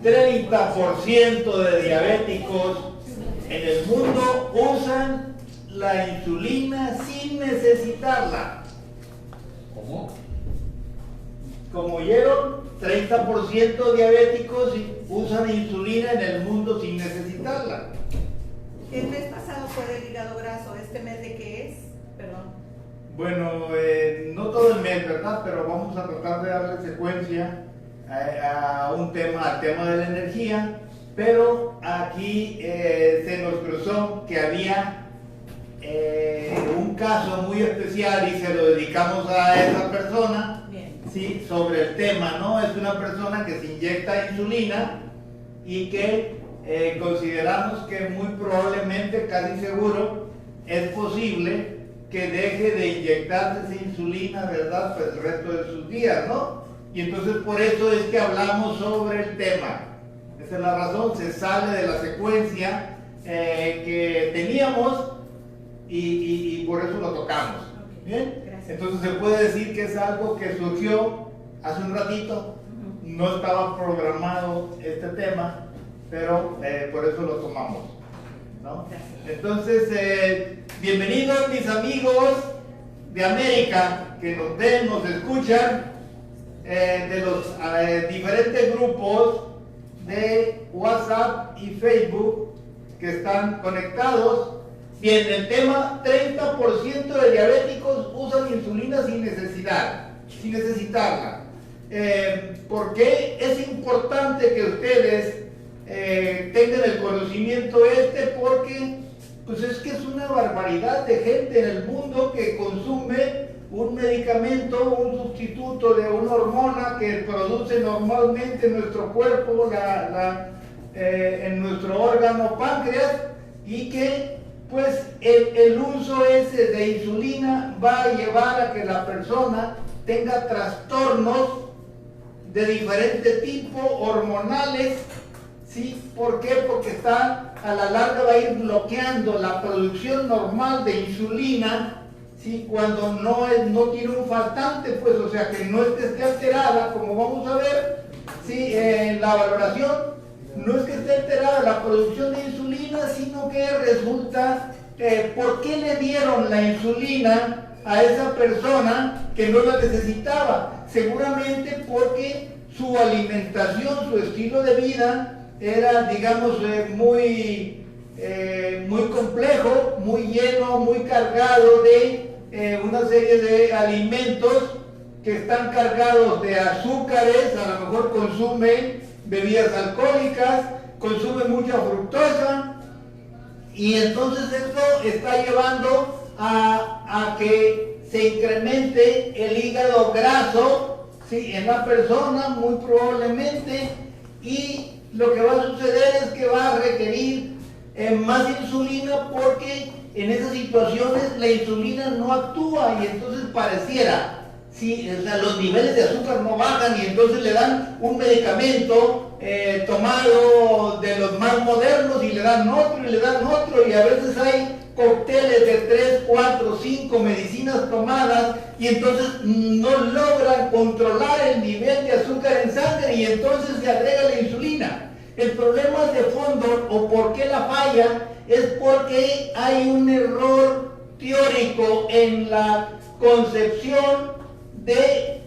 30% de diabéticos en el mundo usan la insulina sin necesitarla. ¿Cómo? Como oyeron, 30% diabéticos usan insulina en el mundo sin necesitarla. El mes pasado fue del hígado graso, ¿este mes de qué es? Perdón. Bueno, no todo el mes, ¿verdad? Pero vamos a tratar de darle secuencia al tema de la energía. Pero aquí se nos cruzó que había un caso muy especial y se lo dedicamos a esa persona. Bien. Sí, sobre el tema, ¿no? Es una persona que se inyecta insulina y que consideramos que muy probablemente, casi seguro, es posible que deje de inyectarse esa insulina, ¿verdad? Pues el resto de sus días, ¿no? Y entonces por eso es que hablamos sobre el tema. Esa es la razón, se sale de la secuencia que teníamos y por eso lo tocamos. ¿Bien? Gracias. Entonces se puede decir que es algo que surgió hace un ratito, no estaba programado este tema, pero por eso lo tomamos, ¿no? Entonces, bienvenidos mis amigos de América que nos ven, nos escuchan, de los diferentes grupos de WhatsApp y Facebook que están conectados. Bien, el tema, 30% de diabéticos usan insulina sin necesitarla. ¿Por qué es importante que ustedes tengan el conocimiento Porque pues es que es una barbaridad de gente en el mundo que consume un medicamento, un sustituto de una hormona que produce normalmente en nuestro cuerpo, en nuestro órgano páncreas, y que pues el uso ese de insulina va a llevar a que la persona tenga trastornos de diferente tipo, hormonales. ¿Sí? ¿Por qué? Porque a la larga va a ir bloqueando la producción normal de insulina, ¿sí? Cuando no tiene un faltante, pues, o sea, que no esté alterada, como vamos a ver, ¿sí? En la valoración, no es que esté alterada la producción de insulina, sino que resulta, ¿por qué le dieron la insulina a esa persona que no la necesitaba? Seguramente porque su alimentación, su estilo de vida, era, digamos, muy complejo, muy lleno, muy cargado de una serie de alimentos que están cargados de azúcares, a lo mejor consume bebidas alcohólicas, consume mucha fructosa, y entonces esto está llevando a que se incremente el hígado graso, ¿sí? En la persona, muy probablemente, y lo que va a suceder es que va a requerir más insulina, porque en esas situaciones la insulina no actúa y entonces pareciera, ¿sí? O sea, los niveles de azúcar no bajan y entonces le dan un medicamento tomado de los más modernos y le dan otro y le dan otro, y a veces hay cócteles de 3, 4, 5 medicinas tomadas y entonces no logran controlar el nivel de azúcar en sangre y entonces se agrega la insulina. El problema de fondo, o por qué la falla, es porque hay un error teórico en la concepción del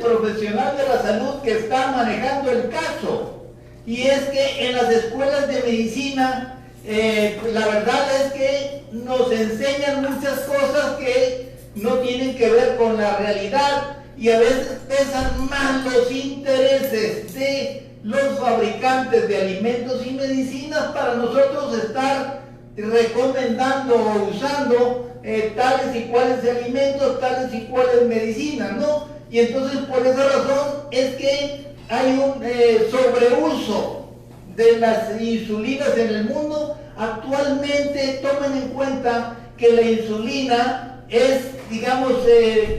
profesional de la salud que está manejando el caso. Y es que en las escuelas de medicina, la verdad es que nos enseñan muchas cosas que no tienen que ver con la realidad, y a veces pesan más los intereses de los fabricantes de alimentos y medicinas para nosotros estar recomendando o usando tales y cuales alimentos, tales y cuales medicinas, ¿no? Y entonces por esa razón es que hay un sobreuso de las insulinas en el mundo. Actualmente tomen en cuenta que la insulina es, digamos,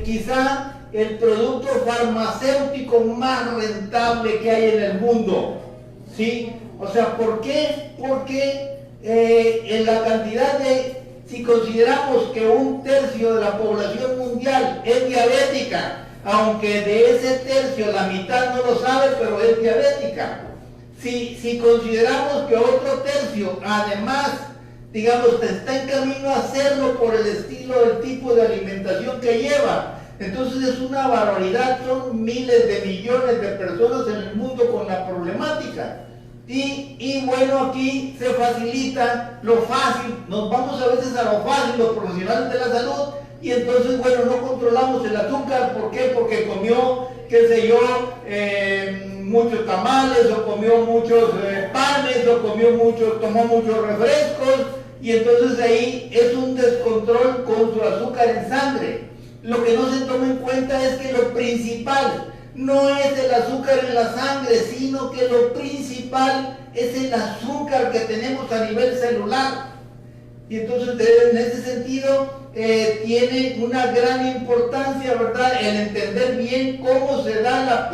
quizá el producto farmacéutico más rentable que hay en el mundo, ¿sí? O sea, ¿por qué? Porque en la cantidad si consideramos que 1/3 de la población mundial es diabética, aunque de ese tercio la mitad no lo sabe, pero es diabética, si consideramos que otro tercio, además, digamos, está en camino a hacerlo por el estilo, el tipo de alimentación que lleva, entonces es una barbaridad, son miles de millones de personas en el mundo con la problemática. Y bueno, aquí se facilita lo fácil, nos vamos a veces a lo fácil, los profesionales de la salud, y entonces, bueno, no controlamos el azúcar. ¿Por qué? Porque comió, qué sé yo, muchos tamales, o comió muchos panes, o tomó muchos refrescos, y entonces ahí es un descontrol con su azúcar en sangre. Lo que no se toma en cuenta es que lo principal no es el azúcar en la sangre, sino que lo principal es el azúcar que tenemos a nivel celular. Y entonces en ese sentido tiene una gran importancia, ¿verdad?, el entender bien cómo se da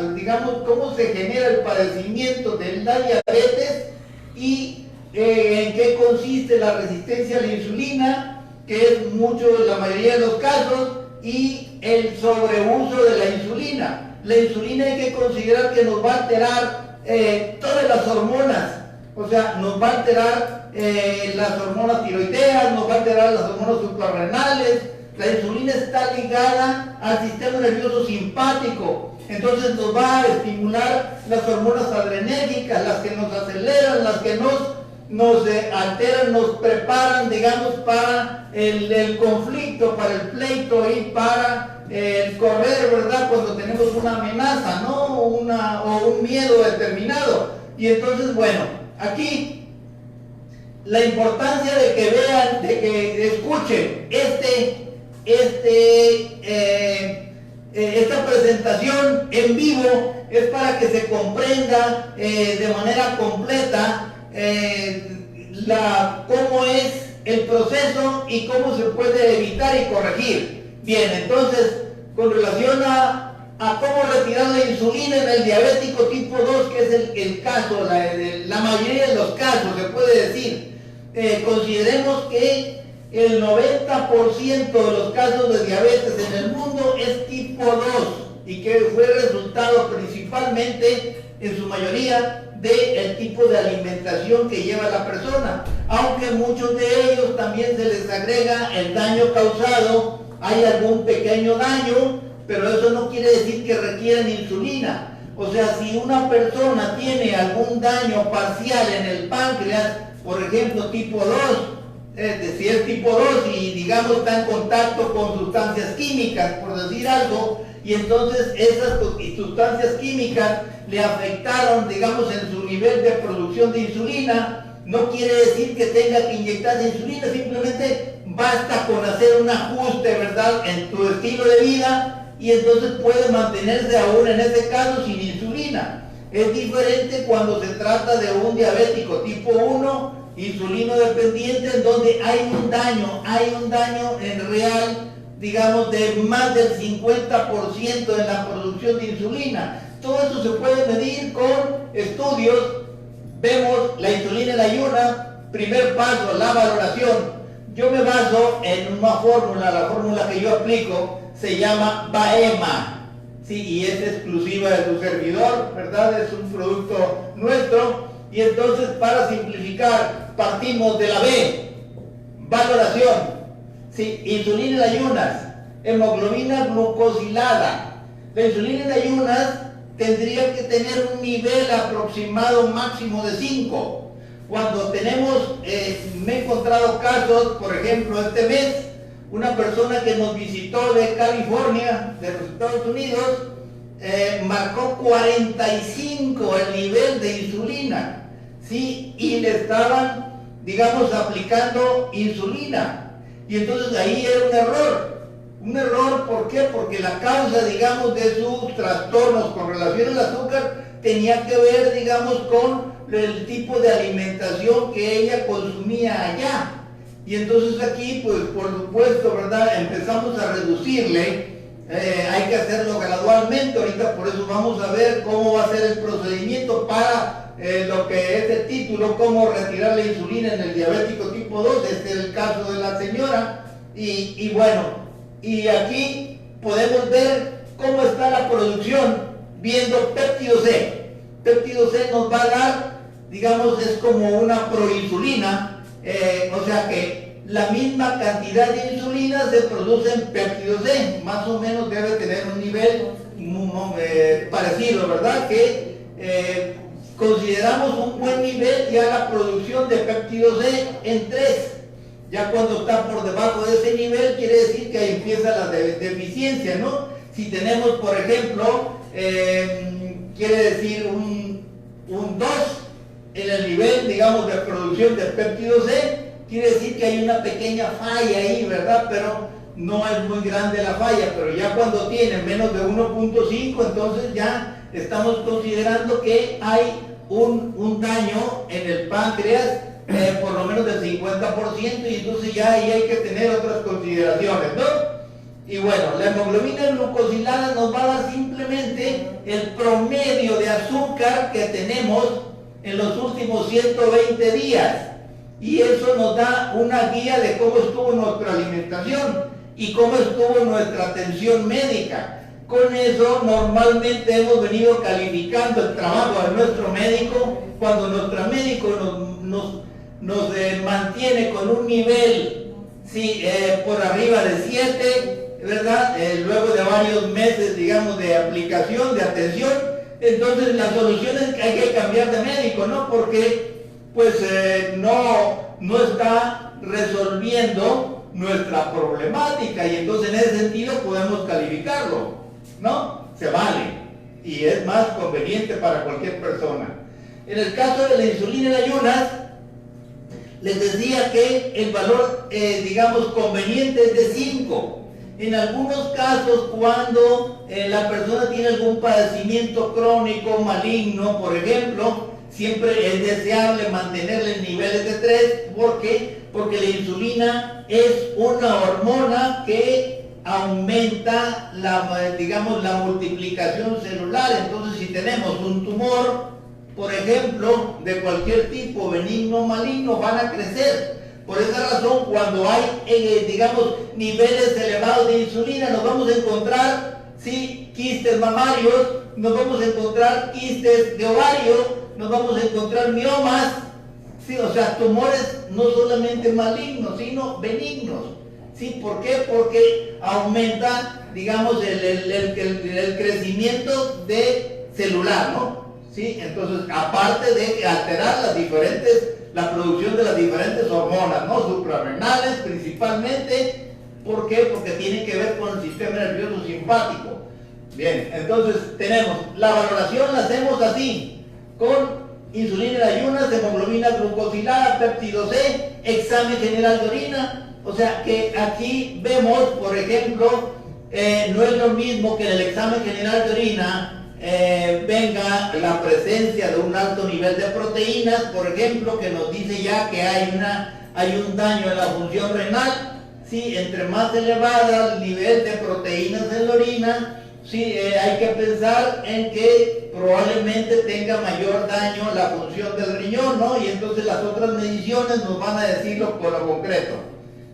cómo se genera el padecimiento de la diabetes y en qué consiste la resistencia a la insulina, que es la mayoría de los casos, y el sobreuso de la insulina. La insulina hay que considerar que nos va a alterar todas las hormonas, o sea, nos va a alterar las hormonas tiroideas, nos va a alterar las hormonas suprarrenales. La insulina está ligada al sistema nervioso simpático, entonces nos va a estimular las hormonas adrenérgicas, las que nos aceleran, las que nos alteran, nos preparan, digamos, para el conflicto, para el pleito y para el correr, ¿verdad?, cuando tenemos una amenaza, ¿no?, o un miedo determinado. Y entonces, bueno, aquí la importancia de que vean, de que escuchen esta presentación en vivo es para que se comprenda de manera completa cómo es el proceso y cómo se puede evitar y corregir. Bien, entonces, con relación a cómo retirar la insulina en el diabético tipo 2, que es el caso, la mayoría de los casos, se puede decir, consideremos que el 90% de los casos de diabetes en el mundo es tipo 2 y que fue resultado principalmente, en su mayoría, del tipo de alimentación que lleva la persona, aunque muchos de ellos también se les agrega el daño causado, hay algún pequeño daño, pero eso no quiere decir que requieran insulina. O sea, si una persona tiene algún daño parcial en el páncreas, por ejemplo tipo 2, si es tipo 2 y digamos está en contacto con sustancias químicas, por decir algo, y entonces esas sustancias químicas le afectaron, digamos, en su nivel de producción de insulina, no quiere decir que tenga que inyectarse insulina, simplemente basta con hacer un ajuste, ¿verdad?, en tu estilo de vida, y entonces puede mantenerse aún en ese caso sin insulina. Es diferente cuando se trata de un diabético tipo 1, insulino dependiente, en donde hay un daño en real, digamos, de más del 50% en la producción de insulina. Todo eso se puede medir con estudios. Vemos la insulina en ayuna, primer paso, la valoración. Yo me baso en una fórmula, la fórmula que yo aplico se llama BAEMA, sí, y es exclusiva de tu servidor, ¿verdad? Es un producto nuestro, y entonces para simplificar partimos de la B, valoración, sí, insulina en ayunas, hemoglobina glucosilada. La insulina en ayunas tendría que tener un nivel aproximado máximo de 5. Cuando tenemos, me he encontrado casos, por ejemplo, este mes, una persona que nos visitó de California, de los Estados Unidos, marcó 45 el nivel de insulina, ¿sí? Y le estaban, digamos, aplicando insulina. Y entonces ahí era un error. Un error, ¿por qué? Porque la causa, digamos, de sus trastornos con relación al azúcar tenía que ver, digamos, con el tipo de alimentación que ella consumía allá. Y entonces aquí, pues, por supuesto, ¿verdad?, empezamos a reducirle. Hay que hacerlo gradualmente. Ahorita por eso vamos a ver cómo va a ser el procedimiento para lo que es el título, cómo retirar la insulina en el diabético tipo 2. Este es el caso de la señora. Y bueno, y aquí podemos ver cómo está la producción, viendo péptido C. Péptido C nos va a dar digamos, es como una proinsulina, o sea que la misma cantidad de insulina se produce en péptido C, más o menos debe tener un nivel parecido, ¿verdad? Que consideramos un buen nivel ya la producción de péptido C en 3. Ya cuando está por debajo de ese nivel quiere decir que ahí empieza la deficiencia, ¿no? Si tenemos, por ejemplo, quiere decir un 2 en el nivel, digamos, de producción de péptido C, quiere decir que hay una pequeña falla ahí, ¿verdad? Pero no es muy grande la falla, pero ya cuando tiene menos de 1.5, entonces ya estamos considerando que hay un daño en el páncreas, por lo menos del 50%, y entonces ya ahí hay que tener otras consideraciones, ¿no? Y bueno, la hemoglobina glucosilada nos va a dar simplemente el promedio de azúcar que tenemos en los últimos 120 días. Y eso nos da una guía de cómo estuvo nuestra alimentación y cómo estuvo nuestra atención médica. Con eso normalmente hemos venido calificando el trabajo de nuestro médico. Cuando nuestro médico nos mantiene con un nivel por arriba de 7, ¿verdad? Luego de varios meses, digamos, de aplicación, de atención, entonces la solución es que hay que cambiar de médico, ¿no? Porque pues no está resolviendo nuestra problemática, y entonces en ese sentido podemos calificarlo, ¿no? Se vale y es más conveniente para cualquier persona. En el caso de la insulina en ayunas, les decía que el valor, digamos, conveniente es de 5. En algunos casos, cuando la persona tiene algún padecimiento crónico, maligno, por ejemplo, siempre es deseable mantenerle en niveles de 3. ¿Por qué? Porque la insulina es una hormona que aumenta digamos, la multiplicación celular. Entonces, si tenemos un tumor, por ejemplo, de cualquier tipo, benigno o maligno, van a crecer. Por esa razón, cuando hay, digamos, niveles elevados de insulina, nos vamos a encontrar, ¿sí?, quistes mamarios, nos vamos a encontrar quistes de ovario, nos vamos a encontrar miomas, ¿sí? O sea, tumores no solamente malignos, sino benignos. ¿Sí? ¿Por qué? Porque aumenta, digamos, el crecimiento celular, ¿no? ¿Sí? Entonces, aparte de alterar la producción de las diferentes hormonas, ¿no? Suprarrenales principalmente. ¿Por qué? Porque tiene que ver con el sistema nervioso simpático. Bien, entonces tenemos, la valoración la hacemos así, con insulina en ayunas, hemoglobina glucosilada, péptido C, examen general de orina. O sea que aquí vemos, por ejemplo, no es lo mismo que en el examen general de orina venga la presencia de un alto nivel de proteínas, por ejemplo, que nos dice ya que hay un daño en la función renal. Sí, entre más elevada el nivel de proteínas en la orina, sí, hay que pensar en que probablemente tenga mayor daño la función del riñón, ¿no? Y entonces las otras mediciones nos van a decirlo por lo concreto.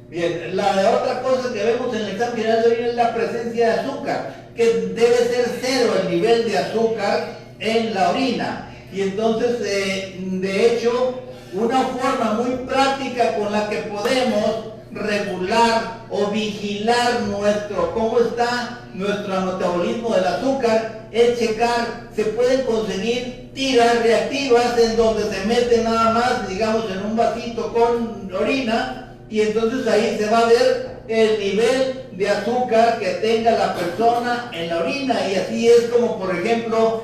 Bien, la otra cosa que vemos en el examen general de orina es la presencia de azúcar, que debe ser 0 el nivel de azúcar en la orina. Y entonces, de hecho, una forma muy práctica con la que podemos regular o vigilar cómo está nuestro metabolismo del azúcar es checar. Se pueden conseguir tiras reactivas en donde se mete nada más, digamos, en un vasito con orina, y entonces ahí se va a ver el nivel de azúcar que tenga la persona en la orina. Y así es como, por ejemplo,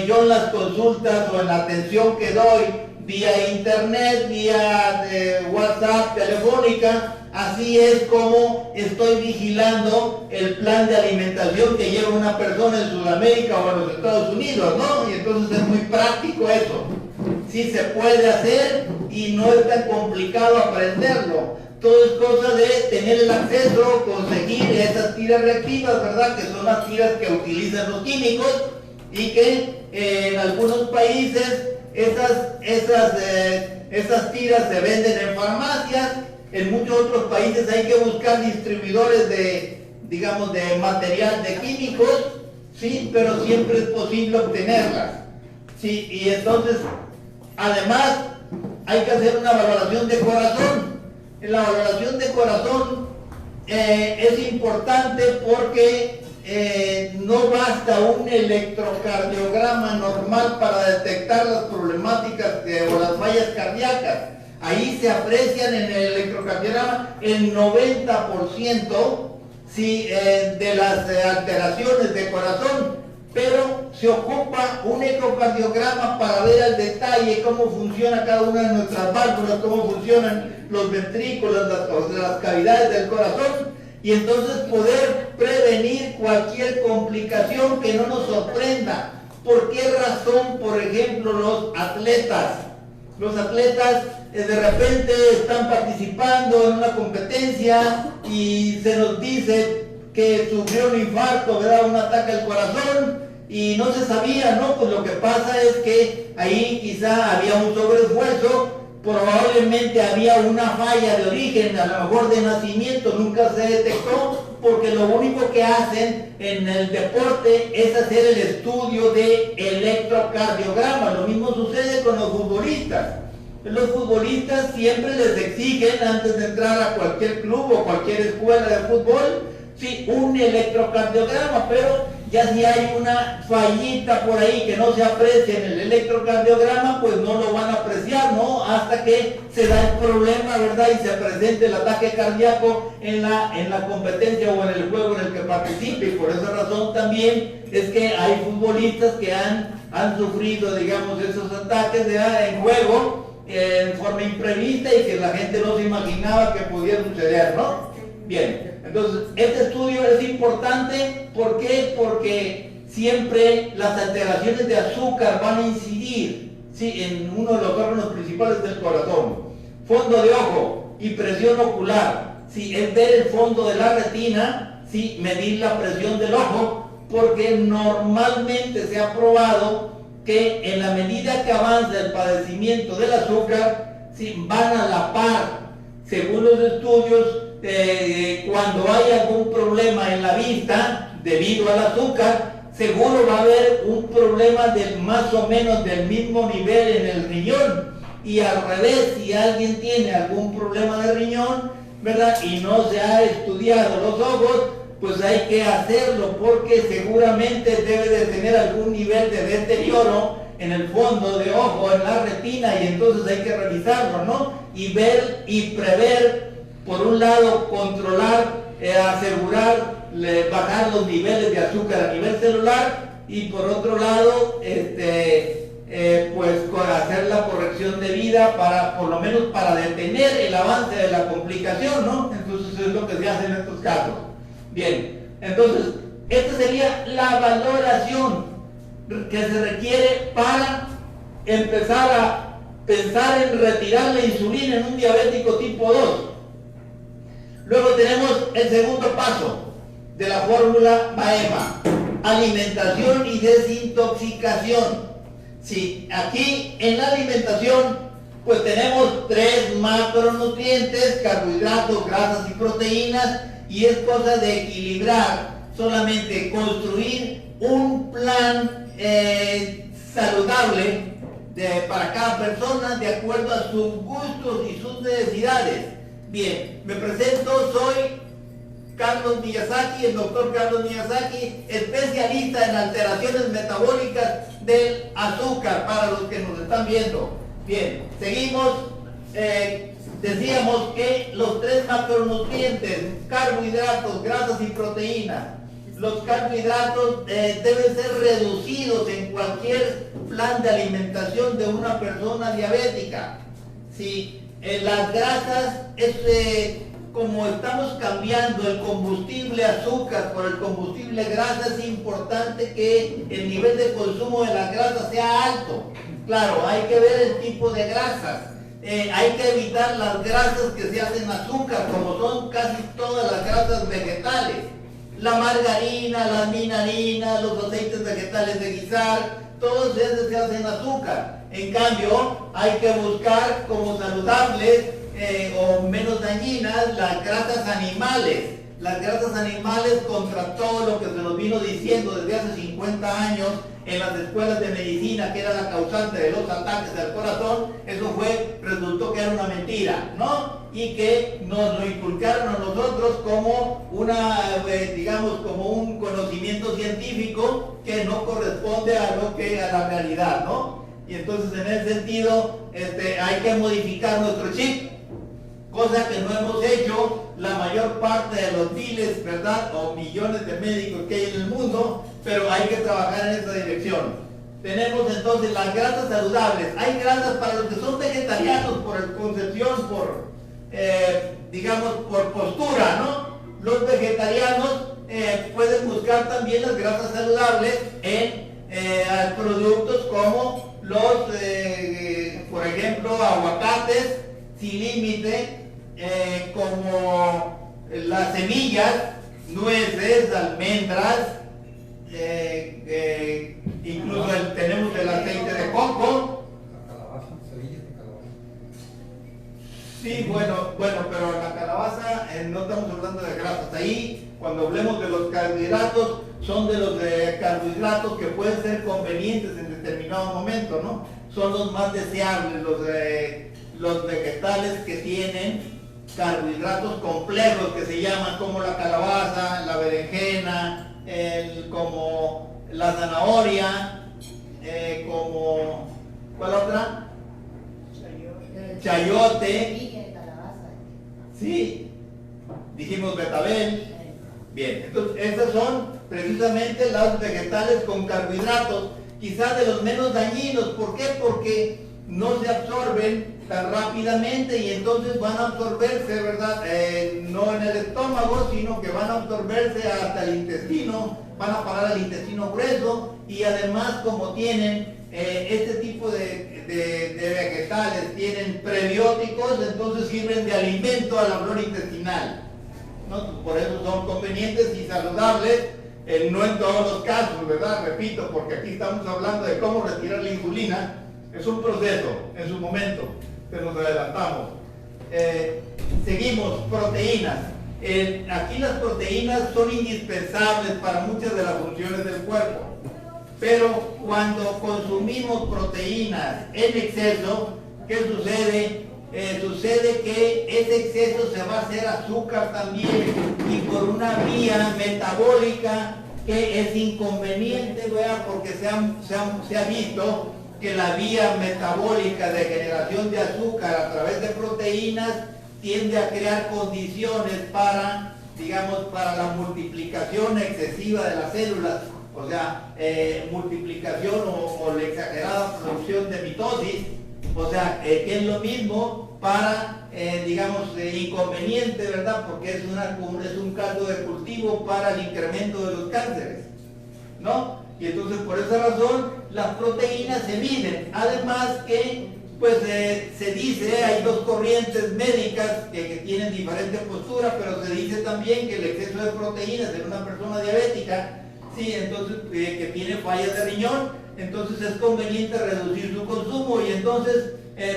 yo en las consultas o en la atención que doy vía internet, vía WhatsApp, telefónica, así es como estoy vigilando el plan de alimentación que lleva una persona en Sudamérica o en los Estados Unidos, ¿no? Y entonces es muy práctico eso. Sí se puede hacer y no es tan complicado aprenderlo. Todo es cosa de tener el acceso, conseguir esas tiras reactivas, ¿verdad? Que son las tiras que utilizan los químicos, y que en algunos países esas tiras se venden en farmacias. En muchos otros países hay que buscar distribuidores digamos, de material de químicos, sí, pero siempre es posible obtenerlas. Sí, y entonces además, hay que hacer una valoración de corazón. En la valoración de corazón es importante porque no basta un electrocardiograma normal para detectar las problemáticas o las fallas cardíacas. Ahí se aprecian en el electrocardiograma el 90% de las alteraciones de corazón, pero se ocupa un ecocardiograma para ver al detalle cómo funciona cada una de nuestras válvulas, cómo funcionan los ventrículos, las cavidades del corazón, y entonces poder prevenir cualquier complicación que no nos sorprenda. ¿Por qué razón, por ejemplo, los atletas de repente están participando en una competencia y se nos dice que sufrió un infarto, ¿verdad? Un ataque al corazón, y no se sabía, ¿no? Pues lo que pasa es que ahí quizá había un sobreesfuerzo, probablemente había una falla de origen, a lo mejor de nacimiento, nunca se detectó, porque lo único que hacen en el deporte es hacer el estudio de electrocardiograma. Lo mismo sucede con los futbolistas. Los futbolistas siempre les exigen, antes de entrar a cualquier club o cualquier escuela de fútbol, sí, un electrocardiograma, pero ya si hay una fallita por ahí que no se aprecia en el electrocardiograma, pues no lo van a apreciar, ¿no? Hasta que se da el problema, ¿verdad? Y se presente el ataque cardíaco en la competencia o en el juego en el que participe. Y por esa razón también es que hay futbolistas que han sufrido, digamos, esos ataques en juego en forma imprevista y que la gente no se imaginaba que pudiera suceder, ¿no? Bien, entonces este estudio es importante. ¿Por qué? Porque siempre las alteraciones de azúcar van a incidir, ¿sí?, en uno de los órganos principales del corazón. Fondo de ojo y presión ocular, ¿sí?, es ver el fondo de la retina, ¿sí?, medir la presión del ojo, porque normalmente se ha probado que en la medida que avanza el padecimiento del azúcar, ¿sí?, van a la par. Según los estudios, cuando hay algún problema en la vista debido al azúcar, seguro va a haber un problema más o menos del mismo nivel en el riñón. Y al revés, si alguien tiene algún problema de riñón, ¿verdad?, y no se ha estudiado los ojos, pues hay que hacerlo, porque seguramente debe de tener algún nivel de deterioro en el fondo de ojo, en la retina, y entonces hay que revisarlo, ¿no? Y ver y prever, por un lado, controlar, asegurar, bajar los niveles de azúcar a nivel celular, y por otro lado, pues hacer la corrección debida para, por lo menos, para detener el avance de la complicación, ¿no? Entonces es lo que se hace en estos casos. Bien, entonces, esta sería la valoración que se requiere para empezar a pensar en retirar la insulina en un diabético tipo 2. Luego tenemos el segundo paso de la fórmula MAEMA: alimentación y desintoxicación. Sí, aquí en la alimentación pues tenemos 3 macronutrientes: carbohidratos, grasas y proteínas, y es cosa de equilibrar, solamente construir un plan saludable para cada persona de acuerdo a sus gustos y sus necesidades. Bien, me presento, soy Carlos Miyazaki, el doctor Carlos Miyazaki, especialista en alteraciones metabólicas del azúcar, para los que nos están viendo. Bien, seguimos. Decíamos que los 3 macronutrientes: carbohidratos, grasas y proteínas. Los carbohidratos deben ser reducidos en cualquier plan de alimentación de una persona diabética. Si las grasas, como estamos cambiando el combustible azúcar por el combustible grasa, es importante que el nivel de consumo de las grasas sea alto. Claro, hay que ver el tipo de grasas. Hay que evitar las grasas que se hacen azúcar, como son casi todas las grasas vegetales. La margarina, la minarina, los aceites vegetales de guisar, todos esos se hacen azúcar. En cambio, hay que buscar como saludables o menos dañinas las grasas animales. las grasas animales contra todo lo que se nos vino diciendo desde hace 50 años en las escuelas de medicina, que era la causante de los ataques al corazón. Eso resultó que era una mentira, ¿no? Y que nos lo inculcaron a nosotros como digamos, como un conocimiento científico que no corresponde a la realidad, ¿no? Y entonces, en ese sentido, hay que modificar nuestro chip, cosa que no hemos hecho la mayor parte de los miles, ¿verdad?, o millones de médicos que hay en el mundo, pero hay que trabajar en esa dirección. Tenemos entonces las grasas saludables. Hay grasas para los que son vegetarianos por concepción, digamos, por postura, ¿no? Los vegetarianos pueden buscar también las grasas saludables en productos como por ejemplo, aguacates sin límite, como las semillas, nueces, almendras, incluso tenemos el aceite de coco. La calabaza, semillas de calabaza. Sí, bueno, pero la calabaza no estamos hablando de grasas. Ahí, cuando hablemos de los carbohidratos, son de los carbohidratos que pueden ser convenientes en determinado momento, ¿no? Son los más deseables, los vegetales que tienen carbohidratos complejos, que se llaman, como la calabaza, la berenjena, como la zanahoria, como, ¿cuál otra? Chayote. Sí, dijimos betabel. Bien, entonces esas son precisamente los vegetales con carbohidratos, quizás de los menos dañinos. ¿Por qué? Porque no se absorben tan rápidamente y entonces van a absorberse, ¿verdad? No en el estómago, sino que van a absorberse hasta el intestino, van a parar al intestino grueso, y además, como tienen este tipo de vegetales, tienen prebióticos, entonces sirven de alimento a la flora intestinal, ¿no? Por eso son convenientes y saludables, no en todos los casos, ¿verdad? Repito, porque aquí estamos hablando de cómo retirar la insulina. Es un proceso en su momento, pero nos adelantamos. Seguimos, proteínas. Aquí las proteínas son indispensables para muchas de las funciones del cuerpo, pero cuando consumimos proteínas en exceso, ¿qué sucede? Sucede que ese exceso se va a hacer azúcar también, y por una vía metabólica que es inconveniente, ¿verdad? Porque se ha visto que la vía metabólica de generación de azúcar a través de proteínas tiende a crear condiciones para, digamos, para la multiplicación excesiva de las células, o sea, multiplicación o la exagerada producción de mitosis, o sea, que es lo mismo para, digamos, inconveniente, ¿verdad? Porque es un caldo de cultivo para el incremento de los cánceres, ¿no? Y entonces, por esa razón, las proteínas se miden. Además que, pues, se dice, hay dos corrientes médicas que tienen diferentes posturas, pero se dice también que el exceso de proteínas en una persona diabética, sí, entonces, que tiene fallas de riñón, entonces es conveniente reducir su consumo, y entonces,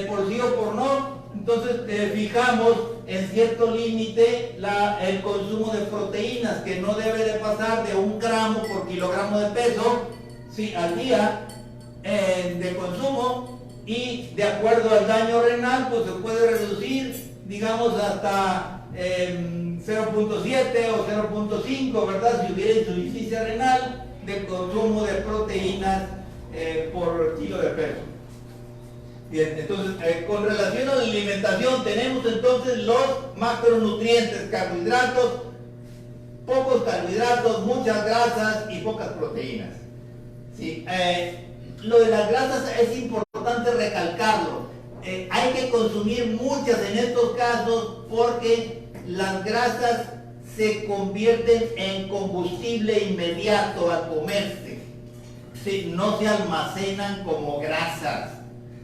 por sí o por no, entonces fijamos en cierto límite el consumo de proteínas, que no debe de pasar de 1 gramo por kilogramo de peso, sí, al día de consumo, y de acuerdo al daño renal, pues se puede reducir, digamos, hasta 0.7 o 0.5, ¿verdad? Si hubiera insuficiencia renal, de consumo de proteínas por kilo de peso. Bien, entonces, con relación a la alimentación, tenemos entonces los macronutrientes: carbohidratos, pocos carbohidratos, muchas grasas y pocas proteínas. Sí, lo de las grasas es importante recalcarlo. Hay que consumir muchas en estos casos, porque las grasas se convierten en combustible inmediato al comerse. Sí, no se almacenan como grasas.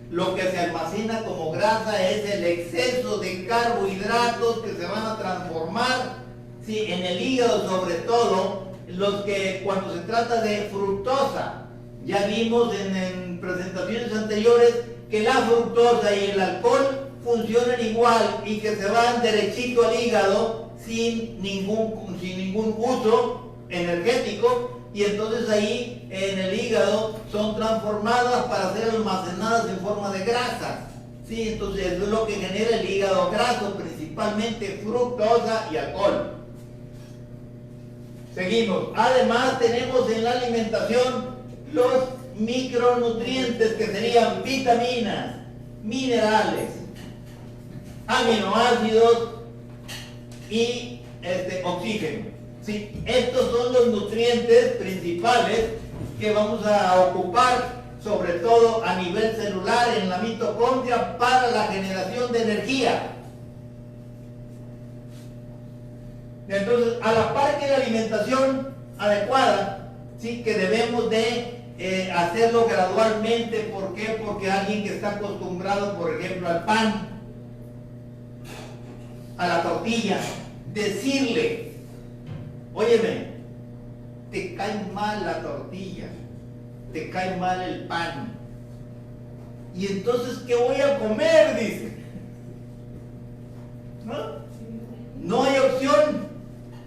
Lo que se almacena como grasa es el exceso de carbohidratos que se van a transformar, sí, en el hígado, sobre todo los que, cuando se trata de fructosa, ya vimos en presentaciones anteriores que la fructosa y el alcohol funcionan igual, y que se van derechito al hígado sin ningún uso energético, y entonces ahí en el hígado son transformadas para ser almacenadas en forma de grasas. Sí, entonces eso es lo que genera el hígado graso, principalmente fructosa y alcohol. Seguimos. Además tenemos en la alimentación los micronutrientes, que serían vitaminas, minerales, aminoácidos y oxígeno. Sí, estos son los nutrientes principales que vamos a ocupar, sobre todo a nivel celular en la mitocondria, para la generación de energía. Entonces, a la par que la alimentación adecuada, sí, que debemos de hacerlo gradualmente. ¿Por qué? Porque alguien que está acostumbrado, por ejemplo, al pan, a la tortilla, decirle, óyeme, te cae mal la tortilla, te cae mal el pan, y entonces, ¿qué voy a comer? Dice. No hay opción.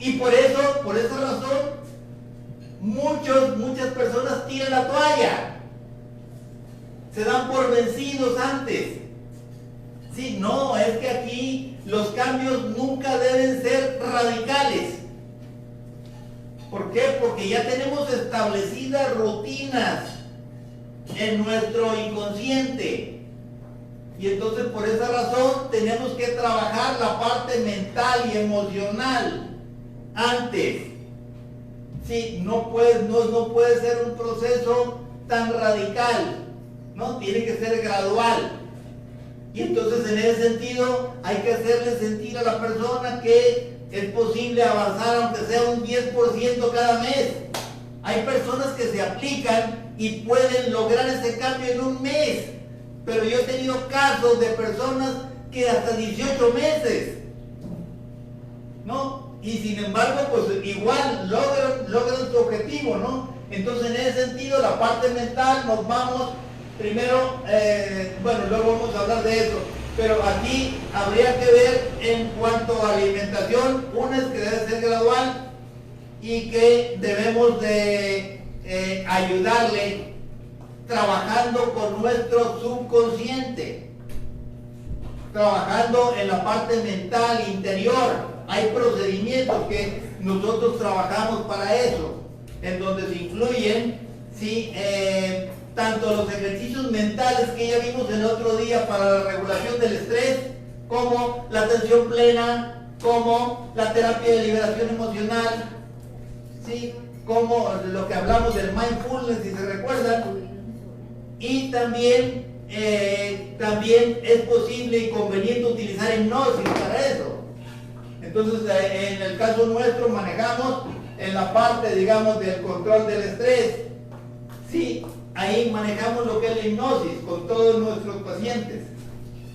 Y por esa razón, muchas personas tiran la toalla, se dan por vencidos antes. Sí, no, es que aquí los cambios nunca deben ser radicales. ¿Por qué? Porque ya tenemos establecidas rutinas en nuestro inconsciente. Y entonces por esa razón tenemos que trabajar la parte mental y emocional antes. Sí, no puede ser un proceso tan radical, ¿no? Tiene que ser gradual. Y entonces en ese sentido hay que hacerle sentir a la persona que es posible avanzar aunque sea un 10% cada mes. Hay personas que se aplican y pueden lograr ese cambio en un mes, pero yo he tenido casos de personas que hasta 18 meses, ¿no? Y sin embargo, pues igual logran su objetivo, ¿no? Entonces en ese sentido la parte mental nos vamos primero, luego vamos a hablar de eso, pero aquí habría que ver en cuanto a alimentación, una es que debe ser gradual y que debemos de ayudarle trabajando con nuestro subconsciente, trabajando en la parte mental interior. Hay procedimientos que nosotros trabajamos para eso, en donde se incluyen, ¿sí? Tanto los ejercicios mentales que ya vimos el otro día para la regulación del estrés, como la atención plena, como la terapia de liberación emocional, ¿sí? Como lo que hablamos del mindfulness, si se recuerdan. Y también es posible y conveniente utilizar hipnosis para eso. Entonces, en el caso nuestro manejamos en la parte, digamos, del control del estrés. Sí, ahí manejamos lo que es la hipnosis con todos nuestros pacientes.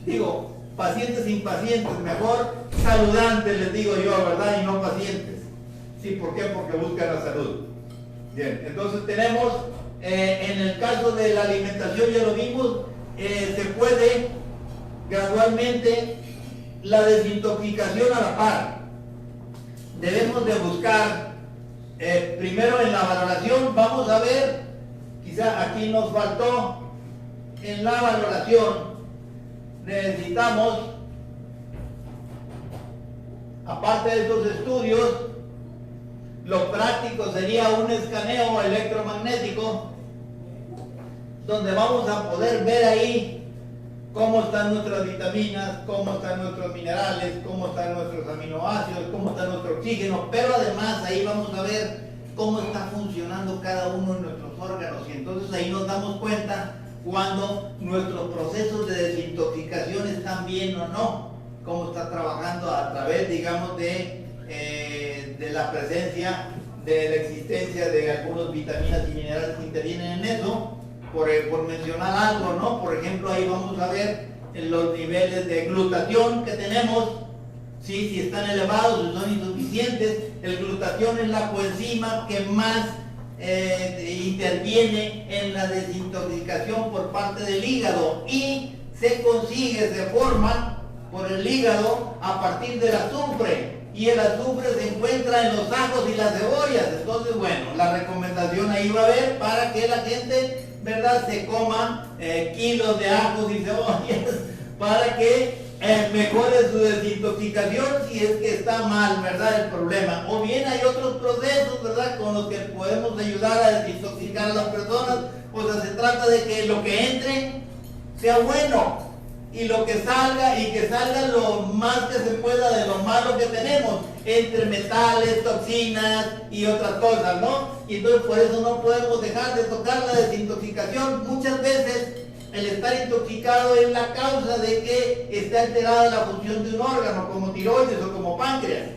Digo, pacientes impacientes, mejor saludantes les digo yo, ¿verdad? Y no pacientes. Sí, ¿por qué? Porque buscan la salud. Bien, entonces tenemos, en el caso de la alimentación ya lo vimos, se puede gradualmente la desintoxicación a la par. Debemos de buscar, primero en la valoración, vamos a ver, quizá aquí nos faltó, en la valoración necesitamos, aparte de estos estudios, lo práctico sería un escaneo electromagnético, donde vamos a poder ver ahí cómo están nuestras vitaminas, cómo están nuestros minerales, cómo están nuestros aminoácidos, cómo está nuestro oxígeno, pero además ahí vamos a ver cómo está funcionando cada uno de nuestros órganos, y entonces ahí nos damos cuenta cuando nuestros procesos de desintoxicación están bien o no, cómo está trabajando a través, digamos, de la presencia, de la existencia de algunas vitaminas y minerales que intervienen en eso. Por mencionar algo, ¿no? Por ejemplo, ahí vamos a ver los niveles de glutatión que tenemos, ¿sí? Si están elevados o son insuficientes. El glutatión es la coenzima que más interviene en la desintoxicación por parte del hígado y se consigue, se forma por el hígado a partir del azufre. y el azufre se encuentra en los ajos y las cebollas. Entonces, bueno, la recomendación ahí va a haber para que la gente, ¿verdad?, se coma kilos de ajos y cebollas para que mejore su desintoxicación si es que está mal, ¿verdad?, el problema. O bien hay otros procesos, ¿verdad?, con los que podemos ayudar a desintoxicar a las personas. Pues se trata de que lo que entre sea bueno y lo que salga, y que salga lo más que se pueda de lo malo que tenemos, entre metales, toxinas y otras cosas, ¿no? Y entonces por eso no podemos dejar de tocar la desintoxicación. Muchas veces el estar intoxicado es la causa de que esté alterada la función de un órgano, como tiroides o como páncreas.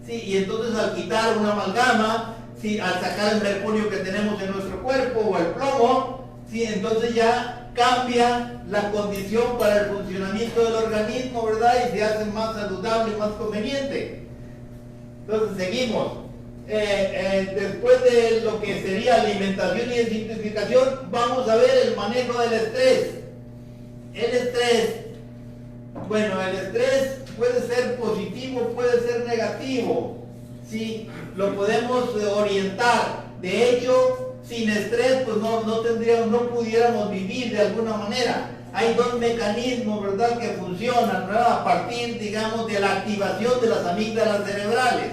¿Sí? Y entonces al quitar una amalgama, ¿sí?, al sacar el mercurio que tenemos en nuestro cuerpo o el plomo, ¿sí?, entonces ya cambia la condición para el funcionamiento del organismo, ¿verdad? Y se hace más saludable y más conveniente. Entonces seguimos. Después de lo que sería alimentación y desintoxicación, vamos a ver el manejo del estrés. El estrés, bueno, el estrés puede ser positivo, puede ser negativo, ¿sí? Lo podemos orientar. De hecho, sin estrés, pues no pudiéramos vivir de alguna manera. Hay dos mecanismos, ¿verdad?, que funcionan, ¿verdad?, a partir, digamos, de la activación de las amígdalas cerebrales.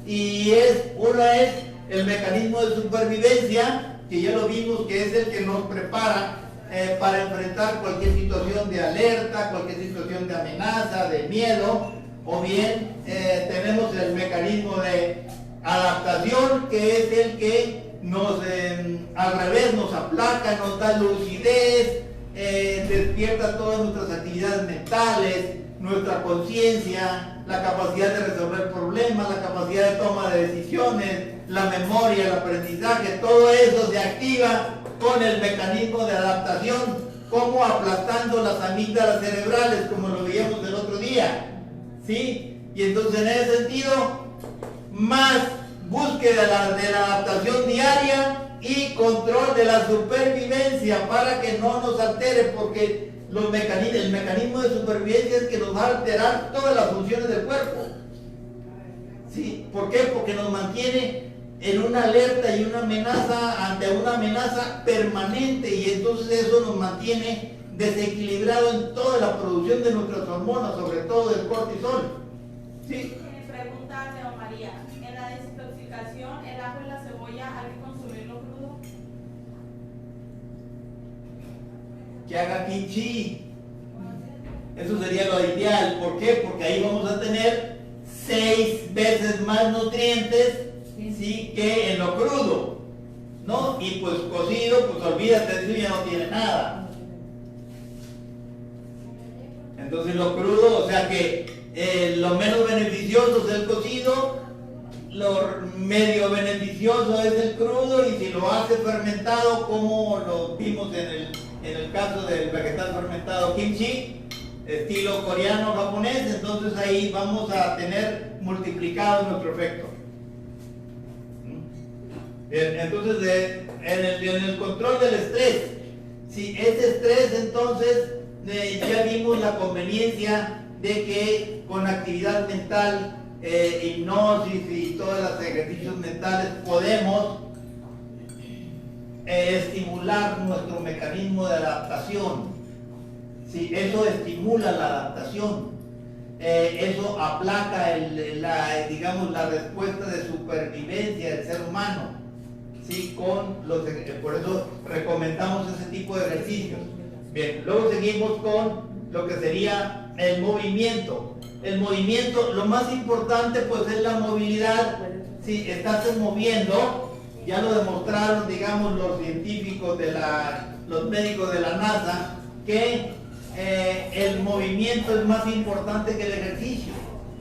Y uno es el mecanismo de supervivencia, que ya lo vimos, que es el que nos prepara para enfrentar cualquier situación de alerta, cualquier situación de amenaza, de miedo. O bien tenemos el mecanismo de adaptación, que es el que nos, al revés, nos aplaca, nos da lucidez, despierta todas nuestras actividades mentales, nuestra conciencia, la capacidad de resolver problemas, la capacidad de toma de decisiones, la memoria, el aprendizaje. Todo eso se activa con el mecanismo de adaptación, como aplastando las amígdalas cerebrales, como lo veíamos el otro día, ¿sí? Y entonces, en ese sentido, más búsqueda de la adaptación diaria y control de la supervivencia para que no nos altere, porque el mecanismo de supervivencia es que nos va a alterar todas las funciones del cuerpo. ¿Sí? ¿Por qué? Porque nos mantiene en una alerta y una amenaza, ante una amenaza permanente, y entonces eso nos mantiene desequilibrado en toda la producción de nuestras hormonas, sobre todo del cortisol. ¿Sí? Pregunta de María. En la desintoxicación, ¿el ajo y la cebolla hay que consumirlo crudo? Que haga kimchi. Eso sería lo ideal. ¿Por qué? Porque ahí vamos a tener 6 veces más nutrientes, ¿sí?, que en lo crudo, ¿no? Y pues cocido, pues olvídate, eso ya no tiene nada. Entonces lo crudo, o sea que lo menos beneficioso es el cocido, lo medio beneficioso es el crudo, y si lo hace fermentado, como lo vimos en el caso del vegetal fermentado kimchi, estilo coreano japonés, entonces ahí vamos a tener multiplicado nuestro efecto. Entonces, en el control del estrés, si ese estrés, entonces ya vimos la conveniencia de que con actividad mental, hipnosis y todos los ejercicios mentales podemos estimular nuestro mecanismo de adaptación. Sí, eso estimula la adaptación, eso aplaca digamos, la respuesta de supervivencia del ser humano. Sí, por eso recomendamos ese tipo de ejercicios. Bien, luego seguimos con lo que sería el movimiento. El movimiento, lo más importante pues es la movilidad. Si estás moviendo, ya lo demostraron, digamos, los científicos los médicos de la NASA, que el movimiento es más importante que el ejercicio.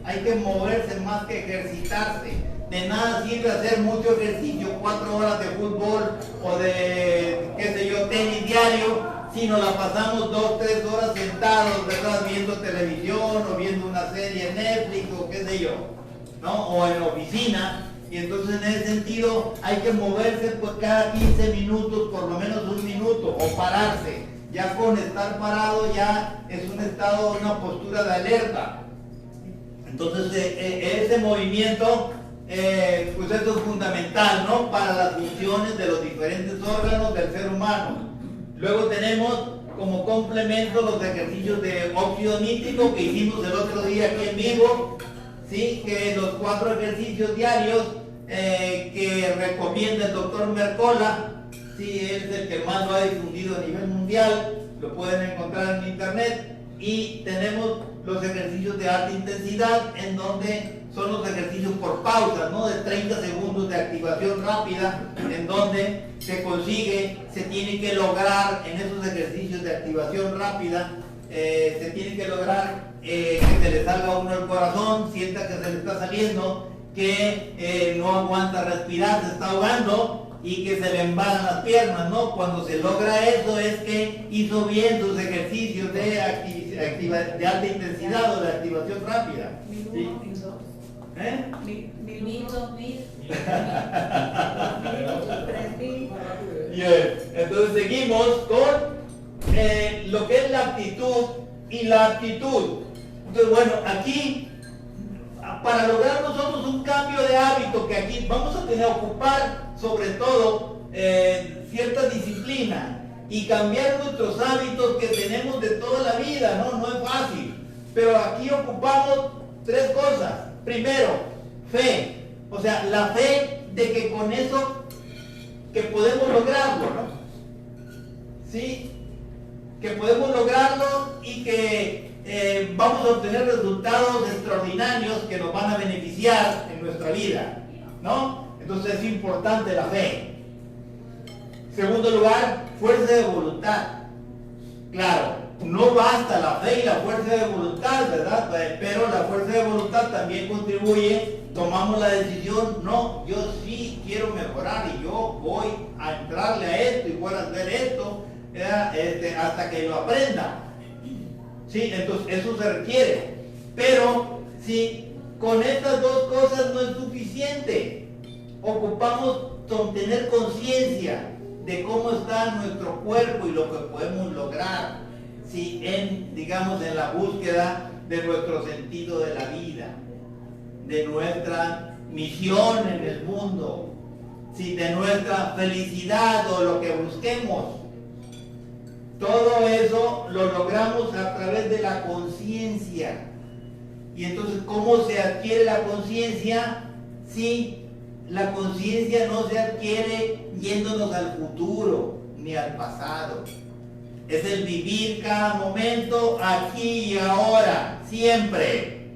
Hay que moverse más que ejercitarse. De nada sirve hacer mucho ejercicio, 4 horas de fútbol o de, qué sé yo, tenis diario, si nos la pasamos 2, 3 horas sentados, ¿verdad?, viendo televisión o viendo una serie en Netflix o qué sé yo, ¿no? O en la oficina. Y entonces, en ese sentido, hay que moverse pues cada 15 minutos, por lo menos 1 minuto, o pararse. Ya con estar parado ya es un estado, una postura de alerta. Entonces, ese movimiento, pues esto es fundamental, ¿no? Para las funciones de los diferentes órganos del ser humano. Luego tenemos como complemento los ejercicios de óxido nítrico que hicimos el otro día aquí en vivo, ¿sí? Que los 4 ejercicios diarios que recomienda el doctor Mercola, ¿sí? Él es el que más lo ha difundido a nivel mundial, lo pueden encontrar en internet. Y tenemos los ejercicios de alta intensidad, en donde son los ejercicios por pausas, ¿no? De 30 segundos de activación rápida, en donde se consigue, se tiene que lograr en esos ejercicios de activación rápida, se tiene que lograr que se le salga a uno el corazón, sienta que se le está saliendo, que no aguanta respirar, se está ahogando, y que se le embalan las piernas, ¿no? Cuando se logra eso es que hizo bien sus ejercicios de alta intensidad o de activación rápida. Mil uno, ¿Sí? mil dos. ¿Eh? Mil uno, 1000. 3000. Entonces seguimos con lo que es la aptitud y la aptitud. Entonces, bueno, aquí para lograr nosotros un cambio de hábito, que aquí vamos a tener que ocupar sobre todo cierta disciplina y cambiar nuestros hábitos que tenemos de toda la vida, ¿no? No es fácil, pero aquí ocupamos 3 cosas. Primero, fe, o sea, la fe de que con eso que podemos lograrlo, ¿no? ¿Sí? Que podemos lograrlo y que vamos a obtener resultados extraordinarios que nos van a beneficiar en nuestra vida, ¿no? Entonces es importante la fe. Segundo lugar, fuerza de voluntad. Claro, no basta la fe y la fuerza de voluntad, ¿verdad? Pero la fuerza de voluntad también contribuye. Tomamos la decisión, no, yo sí quiero mejorar y yo voy a entrarle a esto y voy a hacer esto hasta que lo aprenda. Sí, entonces eso se requiere. Pero si con estas 2 cosas no es suficiente, ocupamos tener conciencia de cómo está nuestro cuerpo y lo que podemos lograr, ¿sí? Digamos, en la búsqueda de nuestro sentido de la vida, de nuestra misión en el mundo, ¿sí? De nuestra felicidad o lo que busquemos. Todo eso lo logramos a través de la conciencia. Y entonces, ¿cómo se adquiere la conciencia? Sí, la conciencia no se adquiere yéndonos al futuro ni al pasado. Es el vivir cada momento aquí y ahora, siempre.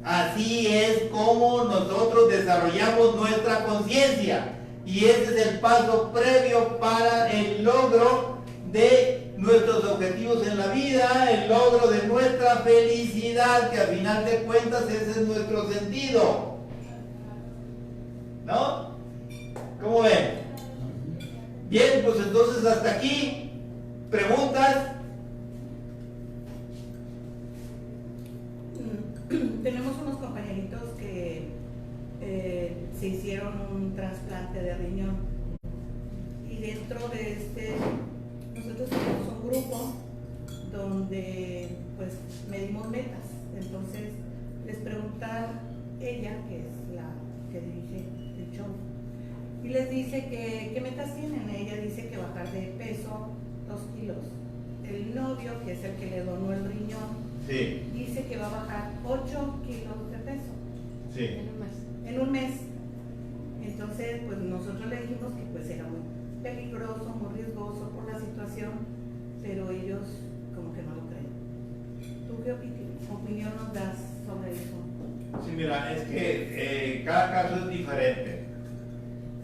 Así es como nosotros desarrollamos nuestra conciencia. Y ese es el paso previo para el logro de nuestros objetivos en la vida, el logro de nuestra felicidad, que al final de cuentas ese es nuestro sentido. ¿No? ¿Cómo ven? Bien, pues entonces hasta aquí. ¿Preguntas? Tenemos unos compañeritos que se hicieron un trasplante de riñón, y dentro de nosotros tenemos un grupo donde pues medimos metas. Entonces les pregunta ella, que es la que dirige el show, y les dice que qué metas tienen. Ella dice que bajar de peso 2 kilos. El novio, que es el que le donó el riñón, Sí. dice que va a bajar 8 kilos de peso Sí. en un mes. Entonces, pues nosotros le dijimos que pues era muy peligroso, muy riesgoso por la situación, pero ellos como que no lo creen. ¿Tú qué opinión nos das sobre eso? Sí, mira, es que cada caso es diferente.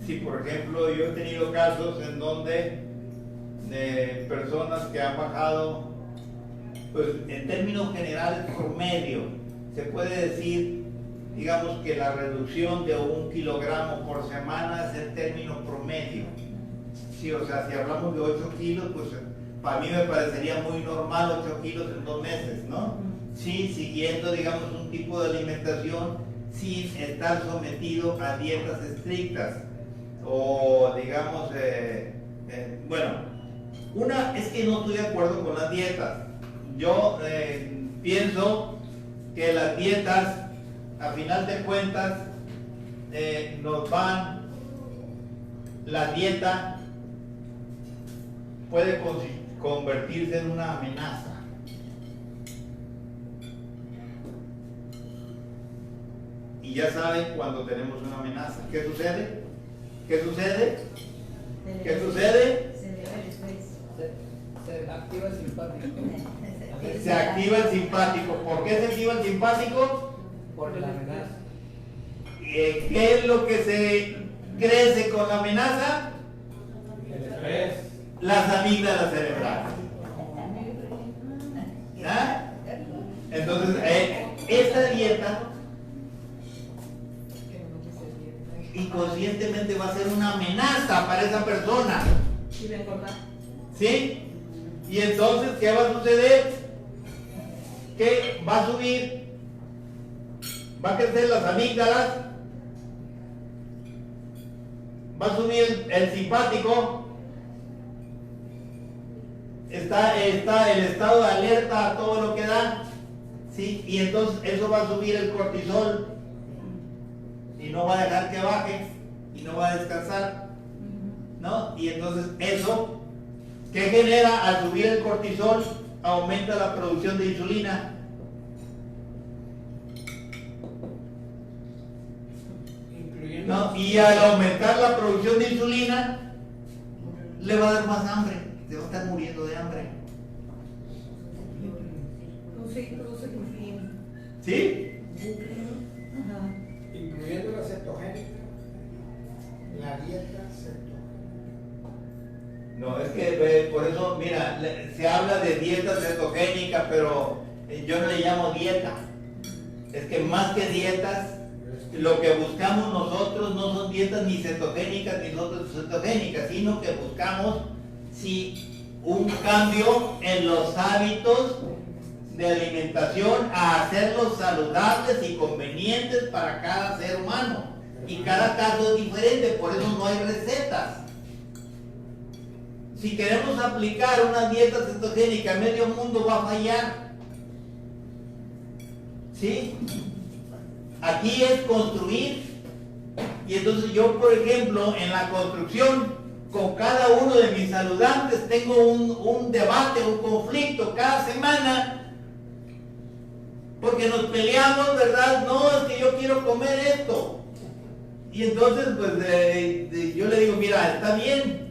Si por ejemplo yo he tenido casos en donde personas que han bajado, pues en términos generales promedio, se puede decir, digamos que la reducción de 1 kilogramo por semana es el término promedio. Sí, o sea, si hablamos de 8 kilos, pues para mí me parecería muy normal 8 kilos en 2 meses, ¿no? Sí, siguiendo, digamos, un tipo de alimentación sin estar sometido a dietas estrictas. O, digamos, bueno, una es que no estoy de acuerdo con las dietas. Yo pienso que las dietas a final de cuentas, la dieta puede convertirse en una amenaza. Y ya saben cuando tenemos una amenaza. ¿Qué sucede? ¿Qué sucede? ¿Qué sucede? Se eleva el estrés. Se activa el simpático. Se activa el simpático. ¿Por qué se activa el simpático? Por la amenaza. ¿Qué es lo que se crece con la amenaza? El estrés. Las amígdalas cerebrales. ¿Ya? Entonces, esta dieta inconscientemente va a ser una amenaza para esa persona. Y de engordar. ¿Sí? Y entonces, ¿qué va a suceder? Que va a subir, va a crecer las amígdalas, va a subir el simpático, está el estado de alerta a todo lo que da, ¿sí? Y entonces eso va a subir el cortisol y no va a dejar que baje y no va a descansar, ¿no? Y entonces eso, ¿qué genera al subir el cortisol? Aumenta la producción de insulina. ¿No? Y al aumentar la producción de insulina, le va a dar más hambre, se va a estar muriendo de hambre. Produce gluten. ¿Sí? Ajá. Incluyendo la cetogénica. La dieta cetogénica. No, es que por eso, mira, se habla de dieta cetogénica, pero yo no le llamo dieta. Es que más que dietas, lo que buscamos nosotros no son dietas ni cetogénicas ni no cetogénicas, sino que buscamos un cambio en los hábitos de alimentación a hacerlos saludables y convenientes para cada ser humano. Y cada caso es diferente, por eso no hay recetas. Si queremos aplicar una dieta cetogénica, medio mundo va a fallar. ¿Sí? Aquí es construir. Y entonces yo, por ejemplo, en la construcción, con cada uno de mis saludantes tengo un debate, un conflicto cada semana, porque nos peleamos, ¿verdad? No, es que yo quiero comer esto. Y entonces, pues, yo le digo, mira, está bien,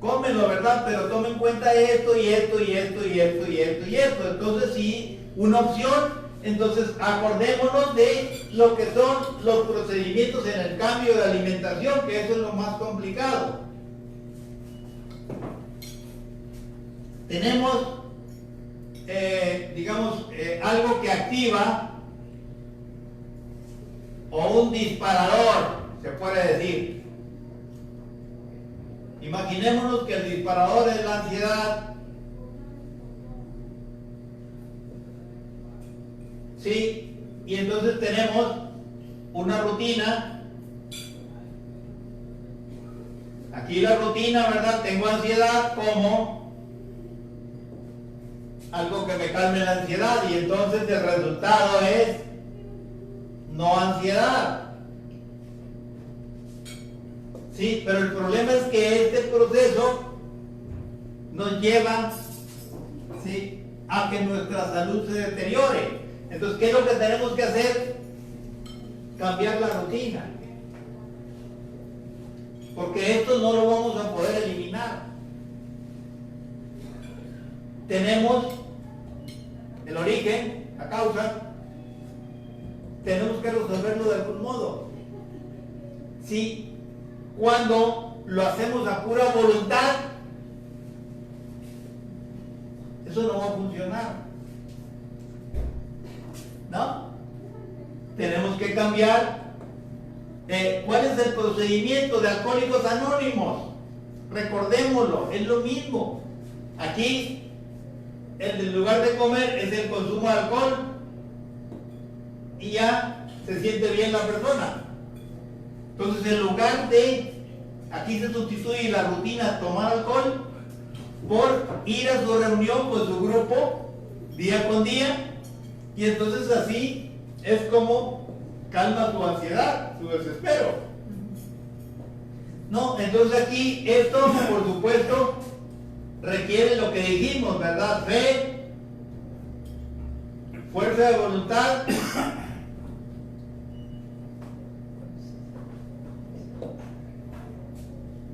cómelo, ¿verdad? Pero toma en cuenta esto y esto y esto y esto y esto y esto. Entonces, sí, una opción. Entonces, acordémonos de lo que son los procedimientos en el cambio de alimentación, que eso es lo más complicado. Tenemos, algo que activa, o un disparador, se puede decir. Imaginémonos que el disparador es la ansiedad. ¿Sí? Y entonces tenemos una rutina. Aquí la rutina, ¿verdad? Tengo ansiedad, como algo que me calme la ansiedad, y entonces el resultado es no ansiedad. Sí, pero el problema es que este proceso nos lleva, ¿sí?, a que nuestra salud se deteriore. Entonces, ¿qué es lo que tenemos que hacer? Cambiar la rutina. Porque esto no lo vamos a poder eliminar. Tenemos el origen, la causa, tenemos que resolverlo de algún modo. Si cuando lo hacemos a pura voluntad, eso no va a funcionar. ¿No? Tenemos que cambiar. ¿Cuál es el procedimiento de Alcohólicos Anónimos? Recordémoslo, es lo mismo. Aquí, en lugar de comer, es el consumo de alcohol, y ya se siente bien la persona. Entonces, en lugar de, aquí se sustituye la rutina tomar alcohol por ir a su reunión con su grupo día con día. Y entonces así es como calma su ansiedad, su desespero. No, entonces aquí esto, por supuesto, requiere lo que dijimos, ¿verdad? Fe, fuerza de voluntad,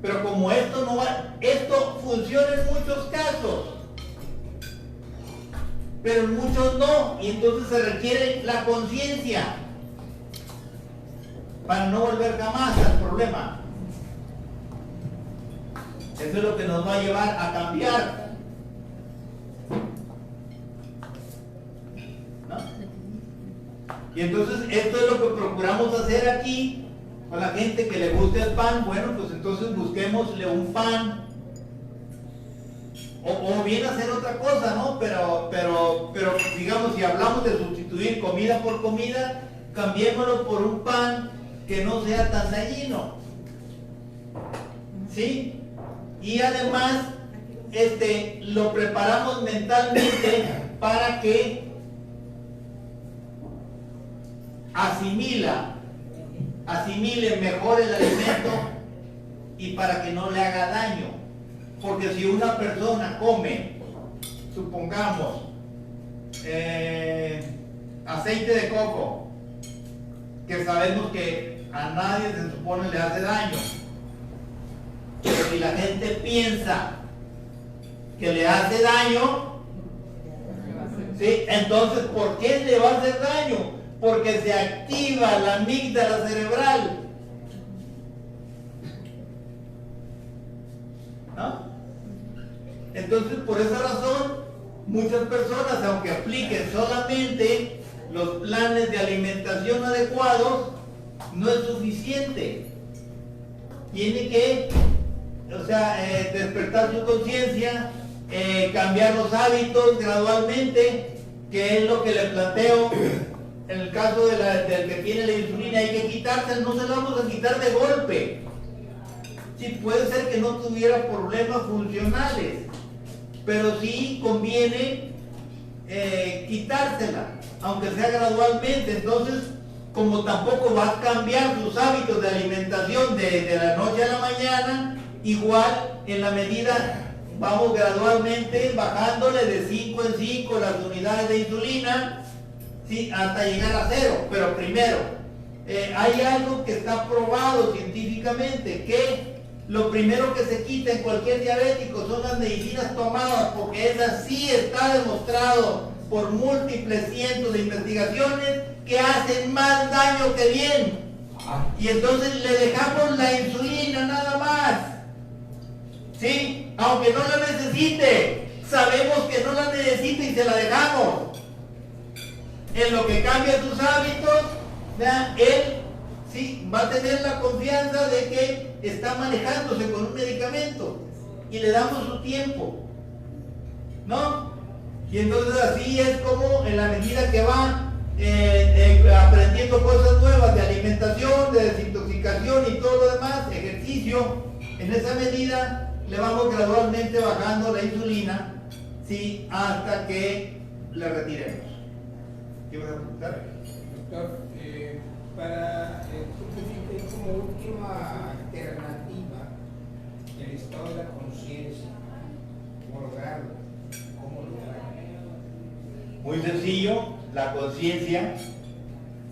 pero como esto no va, esto funciona en muchos casos, pero en muchos no, y entonces se requiere la conciencia para no volver jamás al problema. Eso es lo que nos va a llevar a cambiar, ¿no? Y entonces esto es lo que procuramos hacer aquí con la gente que le guste el pan. Bueno, pues entonces busquémosle un pan, o bien hacer otra cosa, ¿no? Pero digamos, si hablamos de sustituir comida por comida, cambiémoslo por un pan que no sea tan dañino, ¿sí? Y además lo preparamos mentalmente para que asimile mejor el alimento y para que no le haga daño. Porque si una persona come, supongamos, aceite de coco, que sabemos que a nadie se supone le hace daño, pero si la gente piensa que le hace daño, ¿sí? Entonces, ¿por qué le va a hacer daño? Porque se activa la amígdala cerebral, ¿no? Entonces, por esa razón, muchas personas, aunque apliquen solamente los planes de alimentación adecuados, no es suficiente. Tiene que, despertar su conciencia, cambiar los hábitos gradualmente, que es lo que le planteo. En el caso del que tiene la insulina, hay que quitársela, no se la vamos a quitar de golpe. Sí, puede ser que no tuviera problemas funcionales, pero sí conviene quitársela, aunque sea gradualmente. Entonces, como tampoco va a cambiar sus hábitos de alimentación de la noche a la mañana, igual en la medida vamos gradualmente bajándole de 5 en 5 las unidades de insulina, ¿sí? Hasta llegar a 0. Pero primero, hay algo que está probado científicamente, que lo primero que se quita en cualquier diabético son las medicinas tomadas, porque eso sí está demostrado por múltiples cientos de investigaciones que hacen más daño que bien. Y entonces le dejamos la insulina nada más, ¿sí? Aunque no la necesite, sabemos que no la necesita y se la dejamos. En lo que cambia sus hábitos, ¿verdad? Él sí va a tener la confianza de que está manejándose con un medicamento y le damos su tiempo, ¿no? Y entonces así es como en la medida que va aprendiendo cosas nuevas de alimentación, de desintoxicación y todo lo demás, ejercicio, en esa medida le vamos gradualmente bajando la insulina, ¿sí? Hasta que la retiremos. ¿Qué vas a preguntar? Doctor, como última alternativa el estado de la conciencia, ¿cómo lograrlo? Muy sencillo, la conciencia,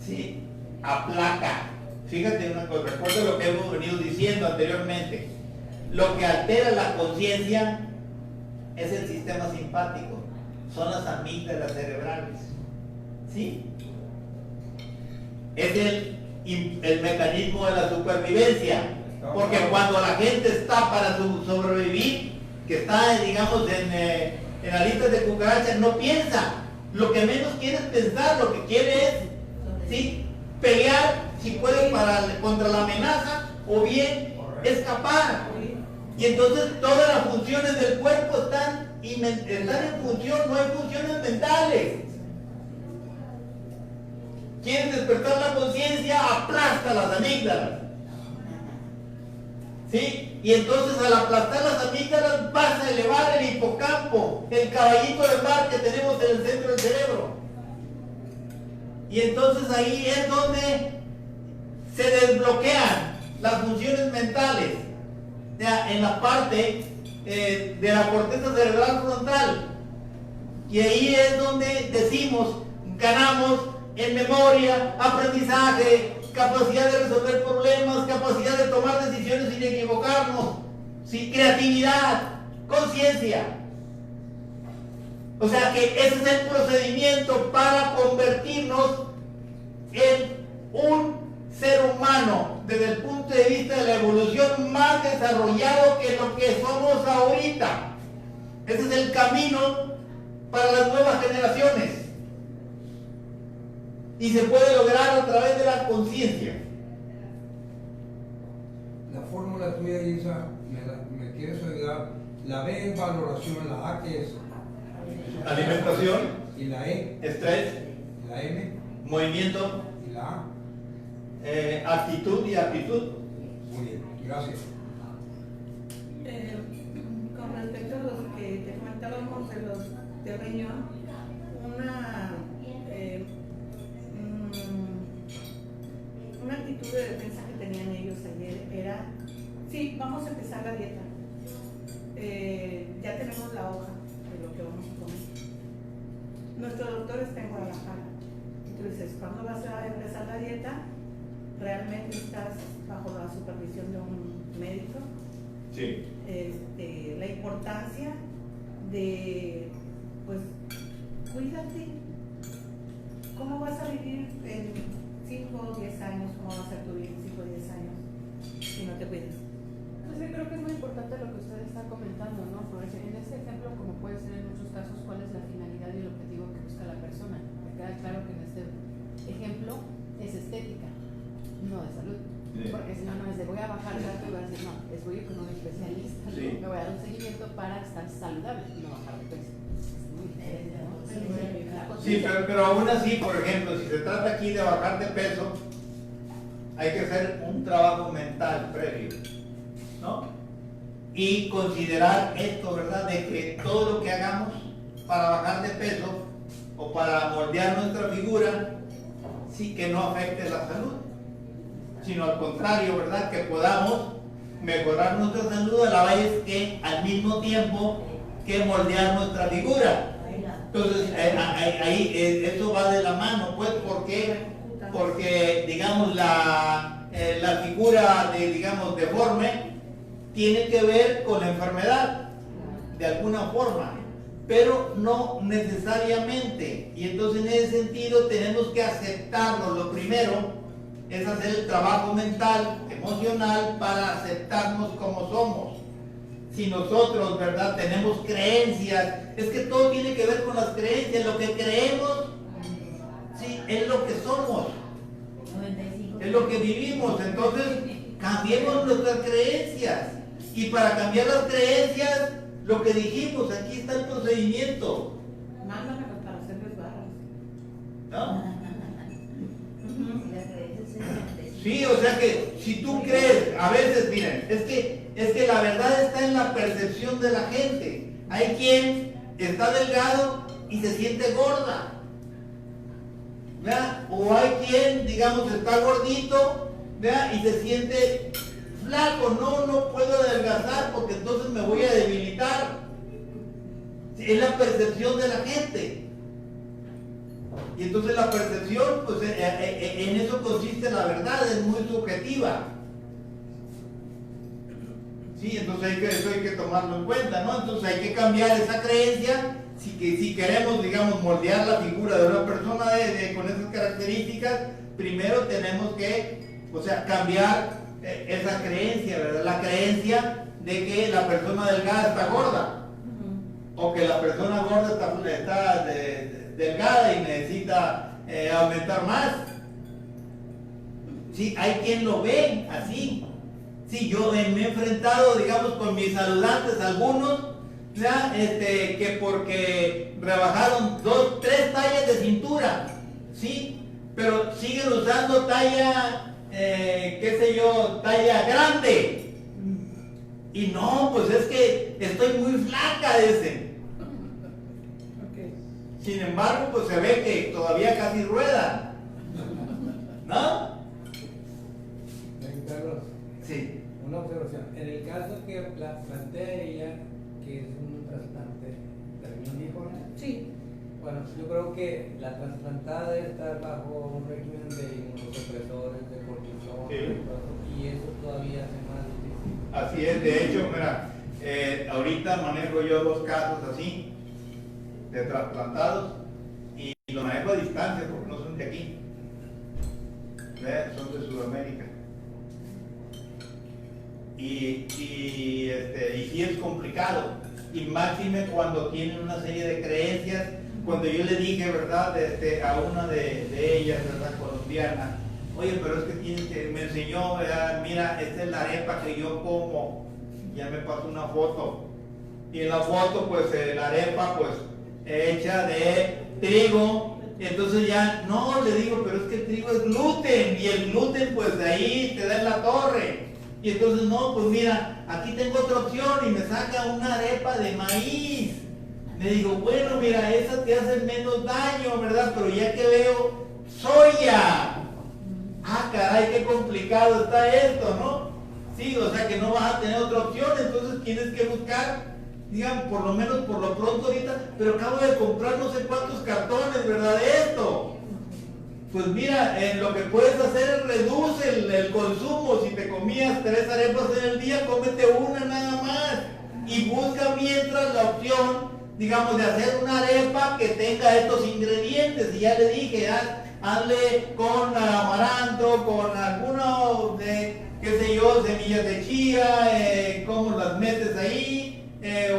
¿sí? Aplaca. Fíjate una cosa, recuerda lo que hemos venido diciendo anteriormente. Lo que altera la conciencia es el sistema simpático, son las amígdalas cerebrales, ¿sí? Es el mecanismo de la supervivencia, porque cuando la gente está para sobrevivir, que está, digamos, en la lista de cucarachas, no piensa. Lo que menos quiere es pensar, lo que quiere es, ¿sí?, pelear, si puede, contra la amenaza, o bien escapar. Y entonces todas las funciones del cuerpo están en función, no hay funciones mentales. ¿Quieres despertar la conciencia? Aplasta las amígdalas, ¿sí? Y entonces al aplastar las amígdalas vas a elevar el hipocampo, el caballito de mar que tenemos en el centro del cerebro. Y entonces ahí es donde se desbloquean las funciones mentales, ya, en la parte de la corteza cerebral frontal. Y ahí es donde decimos, ganamos en memoria, aprendizaje, capacidad de resolver problemas, capacidad de tomar decisiones sin equivocarnos, sí, creatividad, conciencia. O sea que ese es el procedimiento para convertirnos en un ser humano desde el punto de vista de la evolución más desarrollado que lo que somos ahorita. Ese es el camino para las nuevas generaciones y se puede lograr a través de la conciencia. La fórmula tuya, Isa, me quieres ayudar. La B es valoración, la A que es Alimentación, y la E, estrés, y la M movimiento, y la A. actitud y aptitud. Muy bien, gracias. Con respecto a los que te comentábamos de los de riñón, una actitud de defensa que tenían ellos ayer era, sí, vamos a empezar la dieta, ya tenemos la hoja de lo que vamos a comer. Nuestro doctor está en Guadalajara. Entonces, ¿cuándo vas a empezar la dieta? ¿Realmente estás bajo la supervisión de un médico? Sí. La importancia de, pues, cuídate. ¿Cómo vas a vivir en 5 o 10 años? ¿Cómo va a ser tu vida en 5 o 10 años si no te cuidas? Pues sí, creo que es muy importante lo que usted está comentando, ¿no? Porque en este ejemplo, como puede ser en muchos casos, ¿cuál es la finalidad y el objetivo que busca la persona? Me queda claro que en este ejemplo es estética, no de salud. Sí. Porque si no, no es de voy a bajar tanto y voy a decir, no, es voy con un especialista, sí. Me voy a dar un seguimiento para estar saludable y no bajar de peso. Es muy diferente, ¿no? Sí, pero aún así, por ejemplo, si se trata aquí de bajar de peso, hay que hacer un trabajo mental previo, ¿no? Y considerar esto, ¿verdad? De que todo lo que hagamos para bajar de peso o para moldear nuestra figura, sí que no afecte la salud, sino al contrario, ¿verdad? Que podamos mejorar nuestra salud a la vez que al mismo tiempo que moldear nuestra figura. Entonces, ahí eso va de la mano, pues, porque digamos, la figura digamos, deforme tiene que ver con la enfermedad, de alguna forma, pero no necesariamente. Y entonces, en ese sentido, tenemos que aceptarlo. Lo primero es hacer el trabajo mental, emocional, para aceptarnos como somos. Si nosotros, ¿verdad?, tenemos creencias, es que todo tiene que ver con las creencias. Lo que creemos, sí, es lo que somos, es lo que vivimos. Entonces, cambiemos nuestras creencias. Y para cambiar las creencias, lo que dijimos, aquí está el procedimiento. Mándame para hacerles barras. ¿No? Sí, o sea que si tú crees, a veces, miren, es que la verdad está en la percepción de la gente. Hay quien está delgado y se siente gorda, ¿verdad? O hay quien, digamos, está gordito, ¿verdad? Y se siente flaco. No puedo adelgazar porque entonces me voy a debilitar. Es la percepción de la gente. Y entonces la percepción, pues en eso consiste la verdad, es muy subjetiva. Sí, entonces eso hay que tomarlo en cuenta, ¿no? Entonces hay que cambiar esa creencia. Si queremos, digamos, moldear la figura de una persona con esas características, primero tenemos que, o sea, cambiar esa creencia, ¿verdad? La creencia de que la persona delgada está gorda, o que la persona gorda está delgada y necesita aumentar más. Sí, hay quien lo ve así. Sí, yo me he enfrentado, digamos, con mis saludantes, algunos, ¿ya? Que porque rebajaron 2, 3 tallas de cintura, ¿sí? Pero siguen usando talla, qué sé yo, talla grande. Y no, pues es que estoy muy flaca, dicen. Sin embargo, pues se ve que todavía casi rueda, ¿no? corrección. En el caso que plantea ella, que es un trasplante de riñón, dijo, ¿no? Sí. Bueno, yo creo que la trasplantada debe estar bajo un régimen de inmunosupresores, de cortisona, Sí. y eso todavía hace más difícil. Así es, de hecho, mira, ahorita manejo yo 2 casos así, de trasplantados, y los manejo a distancia porque no son de aquí, son de Sudamérica. Y sí es complicado, y máxime cuando tienen una serie de creencias. Cuando yo le dije, ¿verdad?, a una de ellas, ¿verdad?, colombiana, oye, pero es que tienes que, me enseñó, ¿verdad? Mira, esta es la arepa que yo como, ya me pasó una foto, y en la foto, pues, la arepa, pues, hecha de trigo, y entonces ya, no, le digo, pero es que el trigo es gluten, y el gluten, pues, de ahí te da en la torre, y entonces, no, pues mira, aquí tengo otra opción, y me saca una arepa de maíz. Le digo, bueno, mira, esa te hace menos daño, ¿verdad? Pero ya que veo soya. Ah, caray, qué complicado está esto, ¿no? Sí, o sea que no vas a tener otra opción, entonces tienes que buscar, digan, por lo menos por lo pronto ahorita, pero acabo de comprar no sé cuántos cartones, ¿verdad? De esto. Pues mira, lo que puedes hacer es reduce el consumo. Si te comías 3 arepas en el día, cómete una nada más. Y busca mientras la opción, digamos, de hacer una arepa que tenga estos ingredientes. Y ya le dije, hazle con amaranto, con alguno de, qué sé yo, semillas de chía, cómo las metes ahí,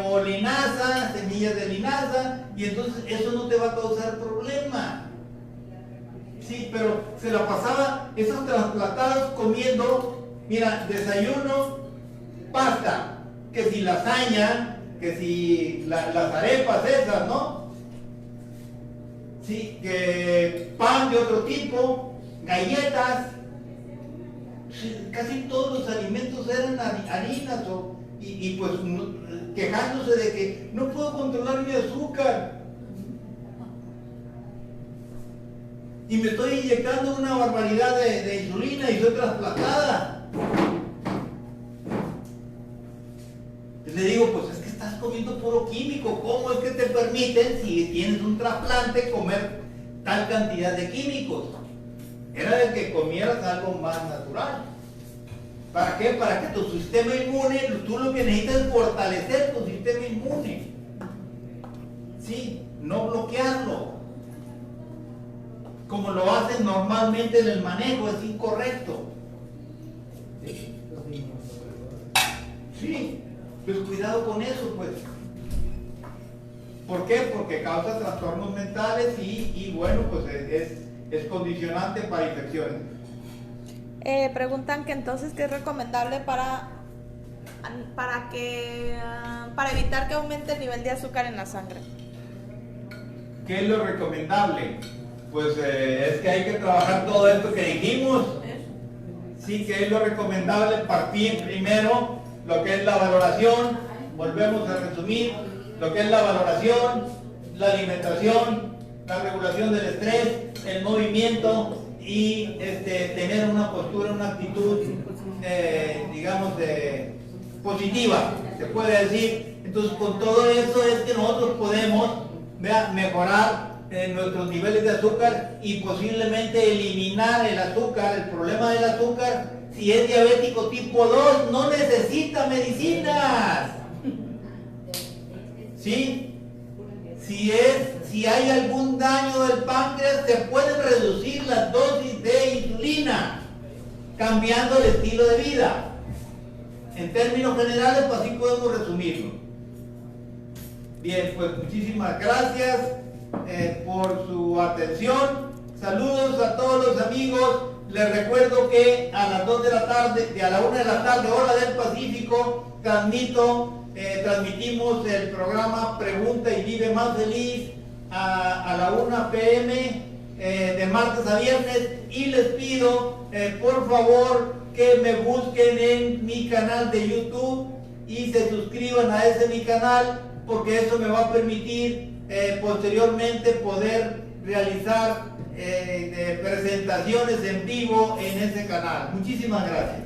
o linaza, semillas de linaza, y entonces eso no te va a causar problema. Sí, pero se la pasaba esos trasplantados comiendo, mira, desayuno, pasta, que si lasaña, que si las arepas esas, ¿no? Sí, que pan de otro tipo, galletas, casi todos los alimentos eran harinas y pues quejándose de que no puedo controlar mi azúcar. Y me estoy inyectando una barbaridad de insulina y soy trasplantada. Le digo, pues es que estás comiendo puro químico. ¿Cómo es que te permiten, si tienes un trasplante, comer tal cantidad de químicos? Era de que comieras algo más natural. ¿Para qué? Para que tu sistema inmune, tú lo que necesitas es fortalecer tu sistema inmune. Sí, no bloquearlo. Como lo hacen normalmente en el manejo, es incorrecto. Sí, pues cuidado con eso, pues. ¿Por qué? Porque causa trastornos mentales y bueno, pues es condicionante para infecciones. Preguntan que entonces qué es recomendable para evitar que aumente el nivel de azúcar en la sangre. ¿Qué es lo recomendable? Pues es que hay que trabajar todo esto que dijimos. Sí, que es lo recomendable, partir primero lo que es la valoración. Volvemos a resumir lo que es la valoración, la alimentación, la regulación del estrés, el movimiento y tener una postura, una actitud, digamos, positiva, se puede decir. Entonces, con todo eso es que nosotros podemos mejorar nuestros niveles de azúcar y posiblemente eliminar el azúcar. El problema del azúcar, si es diabético tipo 2, no necesita medicinas. ¿Sí? Si hay algún daño del páncreas, se pueden reducir las dosis de insulina, cambiando el estilo de vida. En términos generales, pues así podemos resumirlo. Bien, pues muchísimas gracias por su atención. Saludos a todos los amigos. Les recuerdo que a las 2 de la tarde, a la 1 de la tarde, hora del Pacífico, transmitimos el programa Pregunta y Vive Más Feliz a la 1 p.m. De martes a viernes, y les pido por favor que me busquen en mi canal de YouTube y se suscriban a ese mi canal, porque eso me va a permitir posteriormente poder realizar presentaciones en vivo en ese canal. Muchísimas gracias.